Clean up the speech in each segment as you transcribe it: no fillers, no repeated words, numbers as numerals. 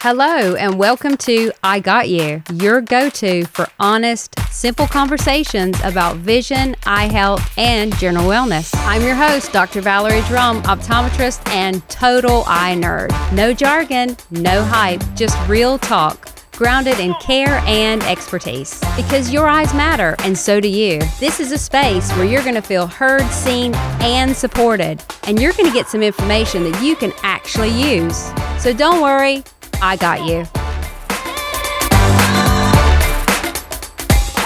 Hello and welcome to I Got You, your go-to for honest, simple conversations about vision, eye health, and general wellness. I'm your host, Dr. Valarie Jerome, optometrist and total eye nerd. No jargon, no hype, just real talk, grounded in care and expertise. Because your eyes matter, and so do you. This is a space where you're going to feel heard, seen, and supported. And you're going to get some information that you can actually use. So don't worry, I got you.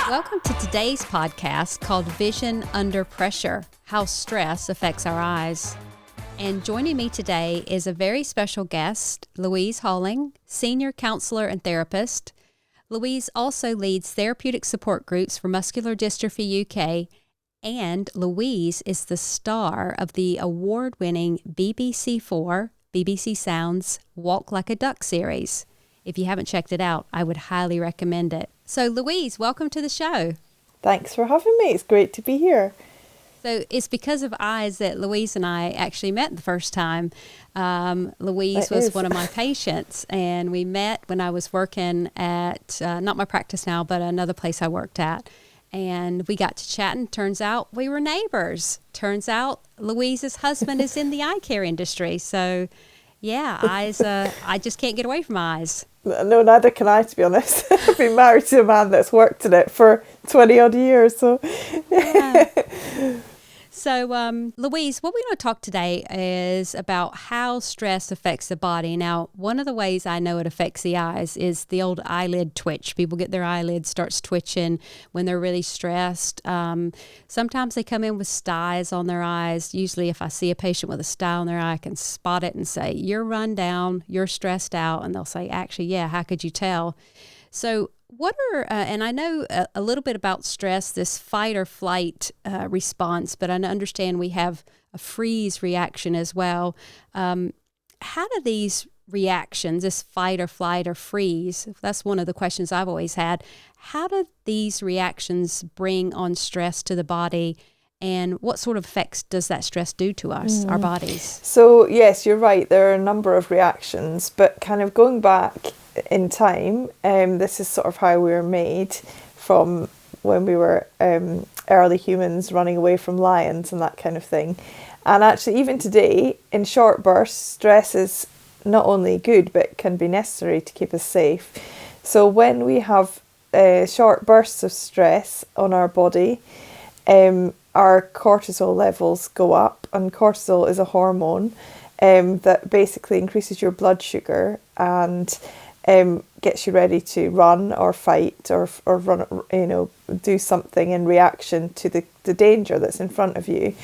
Welcome to today's podcast called Vision Under Pressure, How Stress Affects Our Eyes. And joining me today is a very special guest, Louise Halling, senior counselor and therapist. Louise also leads therapeutic support groups for Muscular Dystrophy UK, and Louise is the star of the award-winning BBC4 BBC Sounds Walk Like a Duck series. If you haven't checked it out, I would highly recommend it. So Louise, welcome to the show. Thanks for having me. It's great to be here. So it's because of eyes that Louise and I actually met the first time. Louise was one of my patients, and we met when I was working at, not my practice now, but another place I worked at. And we got to chatting. Turns out we were neighbors. Turns out Louise's husband is in the eye care industry. So, yeah, eyes. I just can't get away from eyes. No, neither can I, to be honest. I've been married to a man that's worked in it for 20 odd years. So, yeah. So, Louise, what we're going to talk today is about how stress affects the body. Now, one of the ways I know it affects the eyes is the old eyelid twitch. People get their eyelids starts twitching when they're really stressed. Sometimes they come in with styes on their eyes. Usually if I see a patient with a stye on their eye, I can spot it and say, you're run down, you're stressed out. And they'll say, actually, yeah, how could you tell? So what are, and I know a little bit about stress, this fight or flight response, but I understand we have a freeze reaction as well. How do these reactions, this fight or flight or freeze, that's one of the questions I've always had. How do these reactions bring on stress to the body, and what sort of effects does that stress do to us, our bodies? So yes, you're right. There are a number of reactions, but kind of going back in time, this is sort of how we were made from when we were early humans running away from lions and that kind of thing. And actually even today, in short bursts, stress is not only good but can be necessary to keep us safe. So when we have short bursts of stress on our body, our cortisol levels go up, and cortisol is a hormone that basically increases your blood sugar and gets you ready to run or fight or run, do something in reaction to the danger that's in front of you.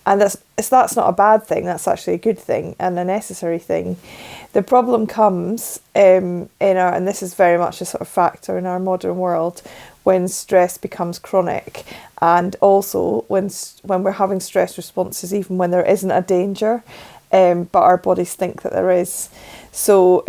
And that's not a bad thing. That's actually a good thing and a necessary thing. The problem comes and this is very much a sort of factor in our modern world, when stress becomes chronic, and also when we're having stress responses even when there isn't a danger, but our bodies think that there is. So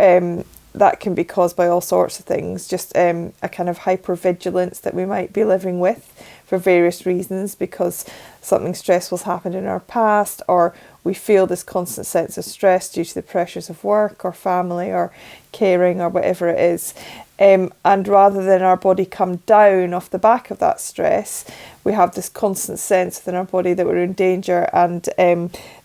that can be caused by all sorts of things, just a kind of hypervigilance that we might be living with for various reasons, because something stressful's happened in our past, or we feel this constant sense of stress due to the pressures of work or family or caring or whatever it is. And rather than our body come down off the back of that stress, we have this constant sense within our body that we're in danger, and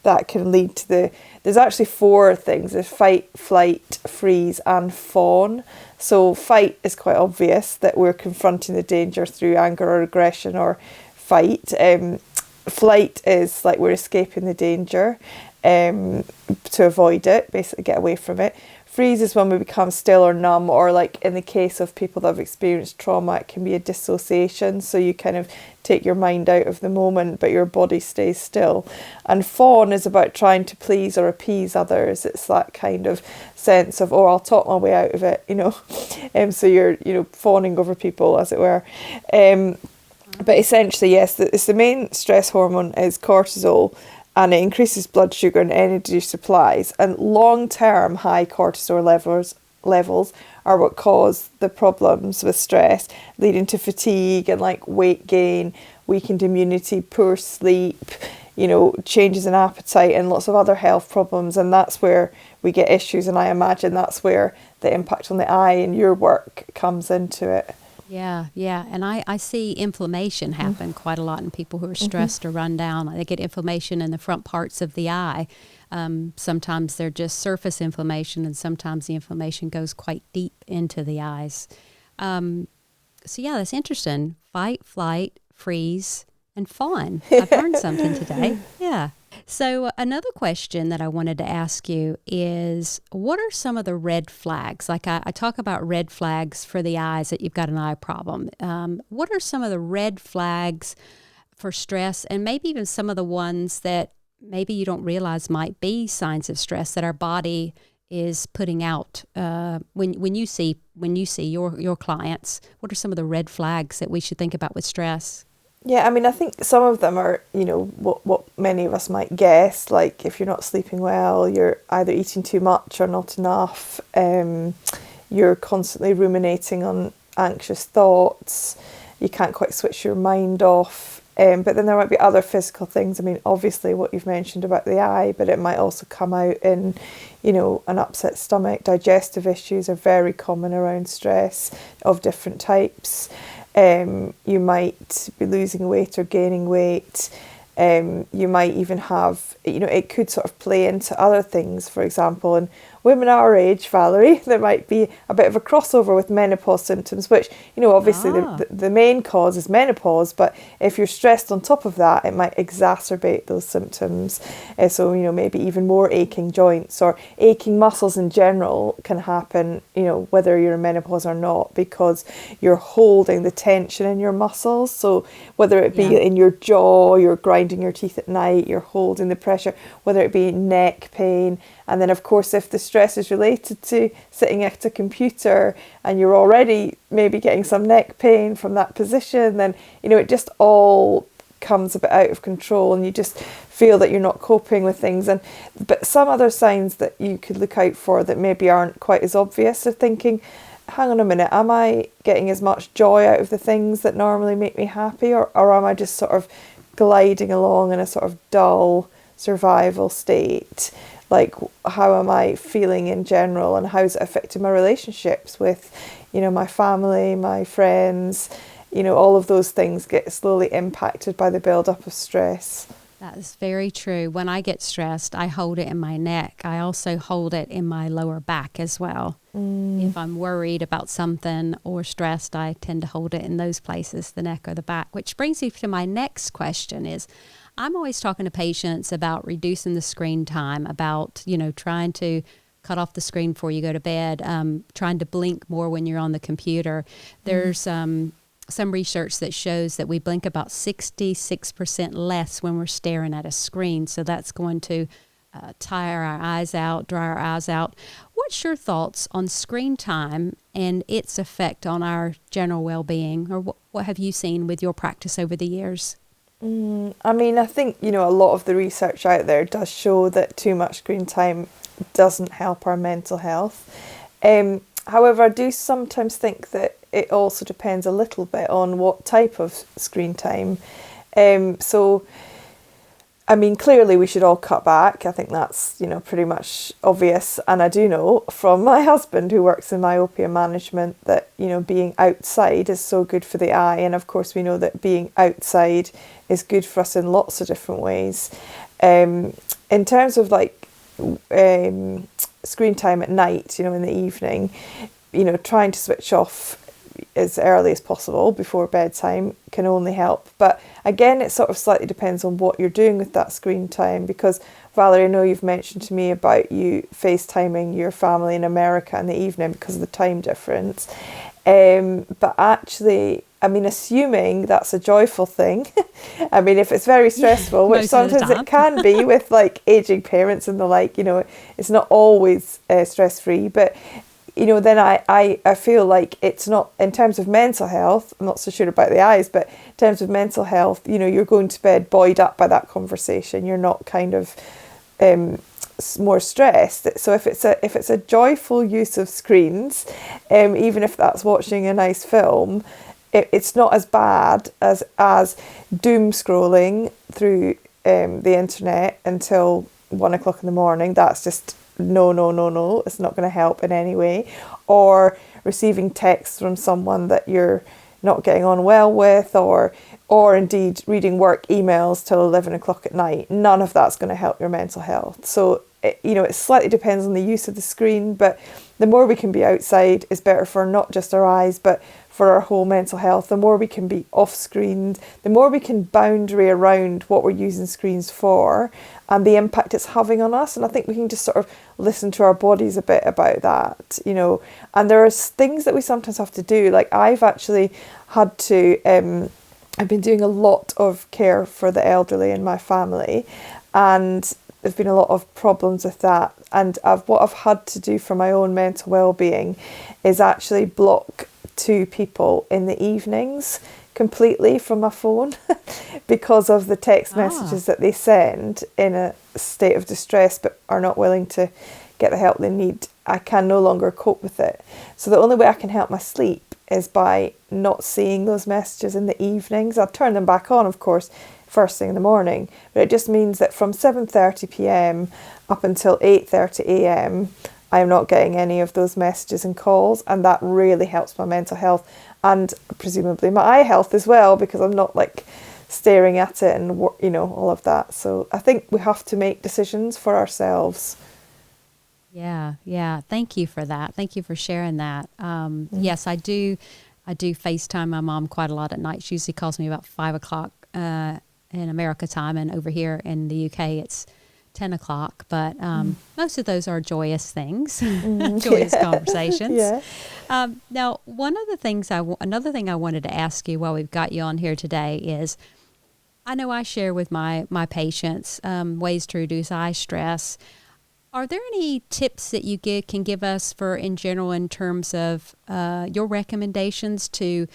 that can lead to there's actually four things. There's fight, flight, freeze and fawn. So fight is quite obvious, that we're confronting the danger through anger or aggression or fight. Flight is like we're escaping the danger to avoid it, basically get away from it. Freeze is when we become still or numb, or like in the case of people that have experienced trauma, it can be a dissociation. So you kind of take your mind out of the moment, but your body stays still. And fawn is about trying to please or appease others. It's that kind of sense of, I'll talk my way out of it, so you're, fawning over people, as it were. But essentially, yes, it's the main stress hormone is cortisol, and it increases blood sugar and energy supplies. And long-term high cortisol levels are what cause the problems with stress, leading to fatigue and like weight gain, weakened immunity, poor sleep, changes in appetite and lots of other health problems. And that's where we get issues. And I imagine that's where the impact on the eye and your work comes into it. Yeah. And I see inflammation happen quite a lot in people who are stressed or run down. They get inflammation in the front parts of the eye. Sometimes they're just surface inflammation, and sometimes the inflammation goes quite deep into the eyes. So yeah, that's interesting. Fight, flight, freeze, and fawn. I've learned something today. Yeah. So another question that I wanted to ask you is, what are some of the red flags? Like I talk about red flags for the eyes that you've got an eye problem. What are some of the red flags for stress, and maybe even some of the ones that maybe you don't realize might be signs of stress that our body is putting out when you see your clients? What are some of the red flags that we should think about with stress? Yeah, I mean, I think some of them are, what many of us might guess, like if you're not sleeping well, you're either eating too much or not enough, you're constantly ruminating on anxious thoughts, you can't quite switch your mind off, but then there might be other physical things. I mean, obviously what you've mentioned about the eye, but it might also come out in, an upset stomach. Digestive issues are very common around stress of different types. You might be losing weight or gaining weight. You might even have, it could sort of play into other things. For example, in women our age, Valarie, there might be a bit of a crossover with menopause symptoms, which, obviously the main cause is menopause, but if you're stressed on top of that, it might exacerbate those symptoms. So, maybe even more aching joints or aching muscles in general can happen, whether you're in menopause or not, because you're holding the tension in your muscles. So whether it be in your jaw, you're grinding your teeth at night, you're holding the pressure, whether it be neck pain. And then, of course, if the stress is related to sitting at a computer and you're already maybe getting some neck pain from that position, then, it just all comes a bit out of control and you just feel that you're not coping with things. But some other signs that you could look out for that maybe aren't quite as obvious are thinking, hang on a minute, am I getting as much joy out of the things that normally make me happy, or am I just sort of gliding along in a sort of dull survival state? Like, how am I feeling in general, and how's it affecting my relationships with, my family, my friends? All of those things get slowly impacted by the build-up of stress. That is very true. When I get stressed, I hold it in my neck. I also hold it in my lower back as well. If I'm worried about something or stressed, I tend to hold it in those places, the neck or the back. Which brings me to my next question is, I'm always talking to patients about reducing the screen time, about, trying to cut off the screen before you go to bed, trying to blink more when you're on the computer. There's some research that shows that we blink about 66% less when we're staring at a screen. So that's going to tire our eyes out, dry our eyes out. What's your thoughts on screen time and its effect on our general well-being? Or what have you seen with your practice over the years? I mean, I think, a lot of the research out there does show that too much screen time doesn't help our mental health. However, I do sometimes think that it also depends a little bit on what type of screen time. So, I mean, clearly we should all cut back. I think that's, pretty much obvious. And I do know from my husband, who works in myopia management, that, being outside is so good for the eye. And of course, we know that being outside is good for us in lots of different ways. In terms of screen time at night, in the evening, trying to switch off as early as possible before bedtime can only help. But again, it sort of slightly depends on what you're doing with that screen time, because Valarie, I know you've mentioned to me about you FaceTiming your family in America in the evening because of the time difference. But actually, I mean, assuming that's a joyful thing, I mean, if it's very stressful, which sometimes it can be with aging parents and the it's not always stress-free, but then I feel like it's not, in terms of mental health, I'm not so sure about the eyes, but in terms of mental health, you're going to bed buoyed up by that conversation. You're not kind of more stressed. So if it's a joyful use of screens, even if that's watching a nice film, it's not as bad as doom scrolling through the internet until 1 o'clock in the morning. That's just no, it's not going to help in any way. Or receiving texts from someone that you're not getting on well with, or indeed reading work emails till 11 o'clock at night. None of that's going to help your mental health. So, it slightly depends on the use of the screen, but the more we can be outside is better for not just our eyes, but for our whole mental health. The more we can be off screened, the more we can boundary around what we're using screens for and the impact it's having on us. And I think we can just sort of listen to our bodies a bit about that, and there are things that we sometimes have to do. Like I've actually had to, I've been doing a lot of care for the elderly in my family, and there's been a lot of problems with that. And what I've had to do for my own mental well-being is actually block 2 people in the evenings completely from my phone because of the text messages that they send in a state of distress but are not willing to get the help they need. I can no longer cope with it. So the only way I can help my sleep is by not seeing those messages in the evenings. I'll turn them back on, of course, first thing in the morning, but it just means that from 7:30 p.m. up until 8:30 a.m. I'm not getting any of those messages and calls, and that really helps my mental health and presumably my eye health as well, because I'm not like staring at it and all of that. So I think we have to make decisions for ourselves. Yeah. Thank you for that. Thank you for sharing that. Yes, I do FaceTime my mom quite a lot at night. She usually calls me about 5 o'clock in America time, and over here in the UK it's 10 o'clock. But most of those are joyous things, joyous conversations. Yeah. Now, another thing I wanted to ask you while we've got you on here today is, I know I share with my patients ways to reduce eye stress. Are there any tips that you can give us in general in terms of your recommendations to,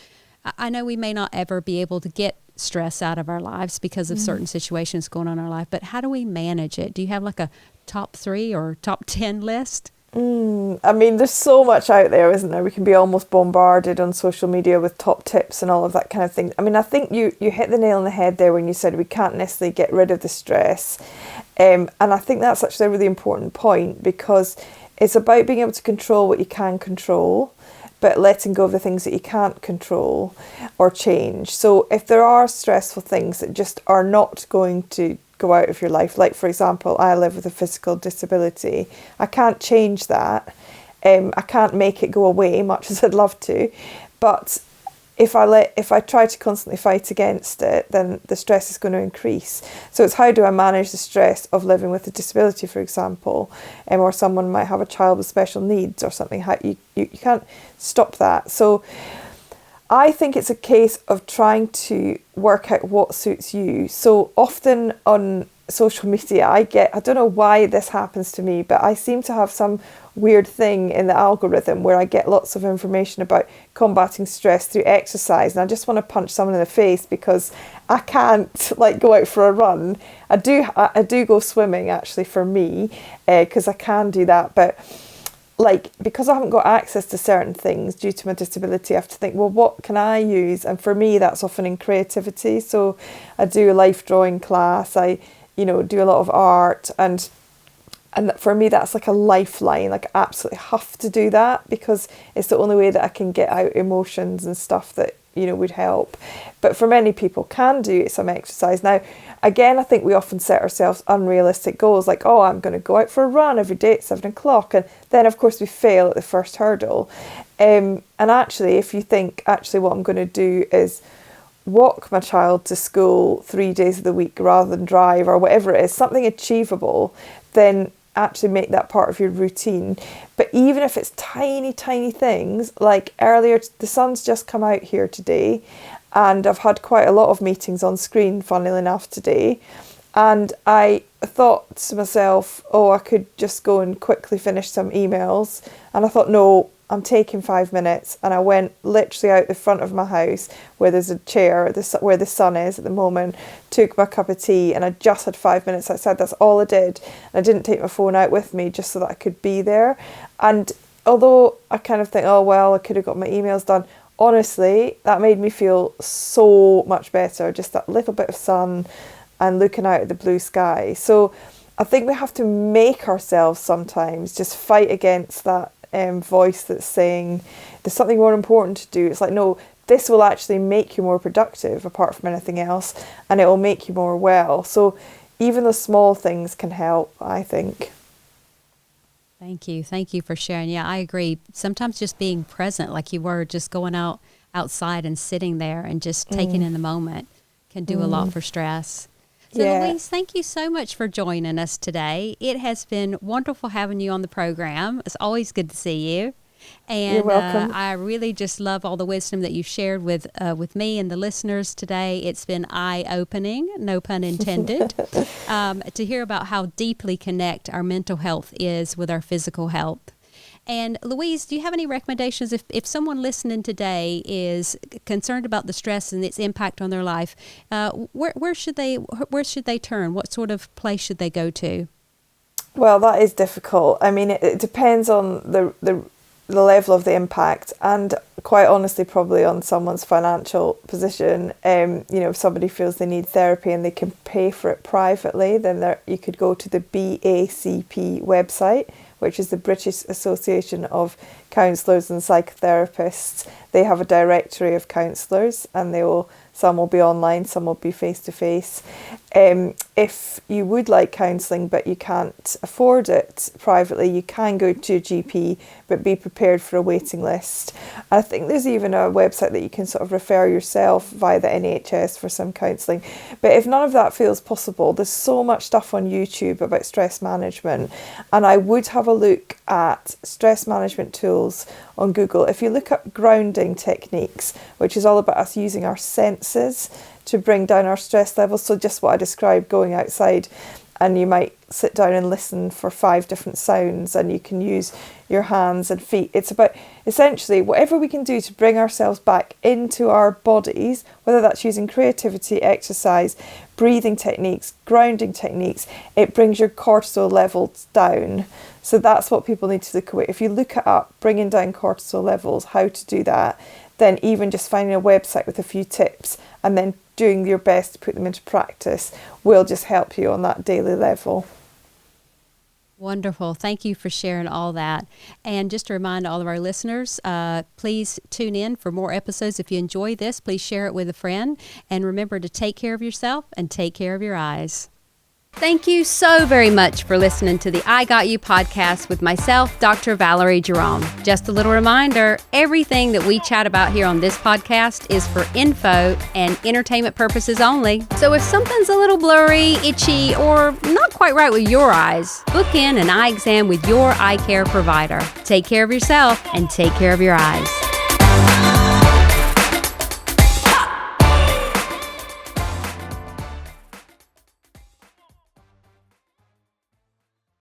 I know we may not ever be able to get stress out of our lives because of certain situations going on in our life, but how do we manage it? Do you have like a top 3 or top 10 list? I mean, there's so much out there, isn't there? We can be almost bombarded on social media with top tips and all of that kind of thing. I mean, I think you hit the nail on the head there when you said we can't necessarily get rid of the stress. And I think that's actually a really important point, because it's about being able to control what you can control, but letting go of the things that you can't control or change. So if there are stressful things that just are not going to go out of your life, like for example, I live with a physical disability, I can't change that. I can't make it go away, much as I'd love to, but if I try to constantly fight against it, then the stress is going to increase. So it's how do I manage the stress of living with a disability, for example, or someone might have a child with special needs or something. How you can't stop that. So I think it's a case of trying to work out what suits you. So often on social media, I don't know why this happens to me, but I seem to have some weird thing in the algorithm where I get lots of information about combating stress through exercise, and I just want to punch someone in the face because I can't go out for a run. I do go swimming actually for me, because I can do that, but because I haven't got access to certain things due to my disability, I have to think, well, what can I use? And for me, that's often in creativity. So I do a life drawing class. I do a lot of art, and for me that's like a lifeline. I absolutely have to do that because it's the only way that I can get out emotions and stuff that would help. But for many people can do some exercise. Now again, I think we often set ourselves unrealistic goals, like, oh, I'm going to go out for a run every day at 7 o'clock, and then of course we fail at the first hurdle. And actually, if you think what I'm going to do is walk my child to school 3 days of the week rather than drive, or whatever it is, something achievable, then actually make that part of your routine. But even if it's tiny things, like earlier, the sun's just come out here today, and I've had quite a lot of meetings on screen, funnily enough, today, and I thought to myself, oh, I could just go and quickly finish some emails, and I thought, no, I'm taking 5 minutes, and I went literally out the front of my house where there's a chair, where the sun is at the moment, took my cup of tea, and I just had 5 minutes outside. That's all I did. And I didn't take my phone out with me just so that I could be there. And although I kind of think, oh, well, I could have got my emails done, honestly, that made me feel so much better, just that little bit of sun and looking out at the blue sky. So I think we have to make ourselves sometimes just fight against that voice that's saying there's something more important to do. It's like, no, this will actually make you more productive apart from anything else, and it will make you more well. So even the small things can help, I think. Thank you. Thank you for sharing. Yeah, I agree. Sometimes just being present, like you were, just going outside and sitting there and just taking in the moment can do a lot for stress. So Louise, thank you so much for joining us today. It has been wonderful having you on the program. It's always good to see you. And you're welcome. I really just love all the wisdom that you've shared with me and the listeners today. It's been eye-opening, no pun intended, to hear about how deeply connected our mental health is with our physical health. And Louise, do you have any recommendations if someone listening today is concerned about the stress and its impact on their life? Where should they turn? What sort of place should they go to? Well, that is difficult. I mean, it depends on the level of the impact, and quite honestly probably on someone's financial position. If somebody feels they need therapy and they can pay for it privately, then you could go to the BACP website, which is the British Association of Counsellors and Psychotherapists. They have a directory of counsellors, and some will be online, some will be face-to-face. If you would like counselling but you can't afford it privately, you can go to a GP, but be prepared for a waiting list. I think there's even a website that you can sort of refer yourself via the NHS for some counselling. But if none of that feels possible, there's so much stuff on YouTube about stress management, and I would have a look at stress management tools on Google. If you look up grounding techniques, which is all about us using our senses to bring down our stress levels, so just what I described, going outside and you might sit down and listen for 5 different sounds, and you can use your hands and feet. It's about essentially whatever we can do to bring ourselves back into our bodies, whether that's using creativity, exercise, breathing techniques, grounding techniques. It brings your cortisol levels down. So that's what people need to look at. If you look it up, bringing down cortisol levels, how to do that, then even just finding a website with a few tips and then doing your best to put them into practice will just help you on that daily level. Wonderful. Thank you for sharing all that. And just to remind all of our listeners, please tune in for more episodes. If you enjoy this, please share it with a friend. And remember to take care of yourself and take care of your eyes. Thank you so very much for listening to the I Got You podcast with myself, Dr. Valarie Jerome. Just a little reminder, everything that we chat about here on this podcast is for info and entertainment purposes only. So if something's a little blurry, itchy, or not quite right with your eyes, book in an eye exam with your eye care provider. Take care of yourself and take care of your eyes.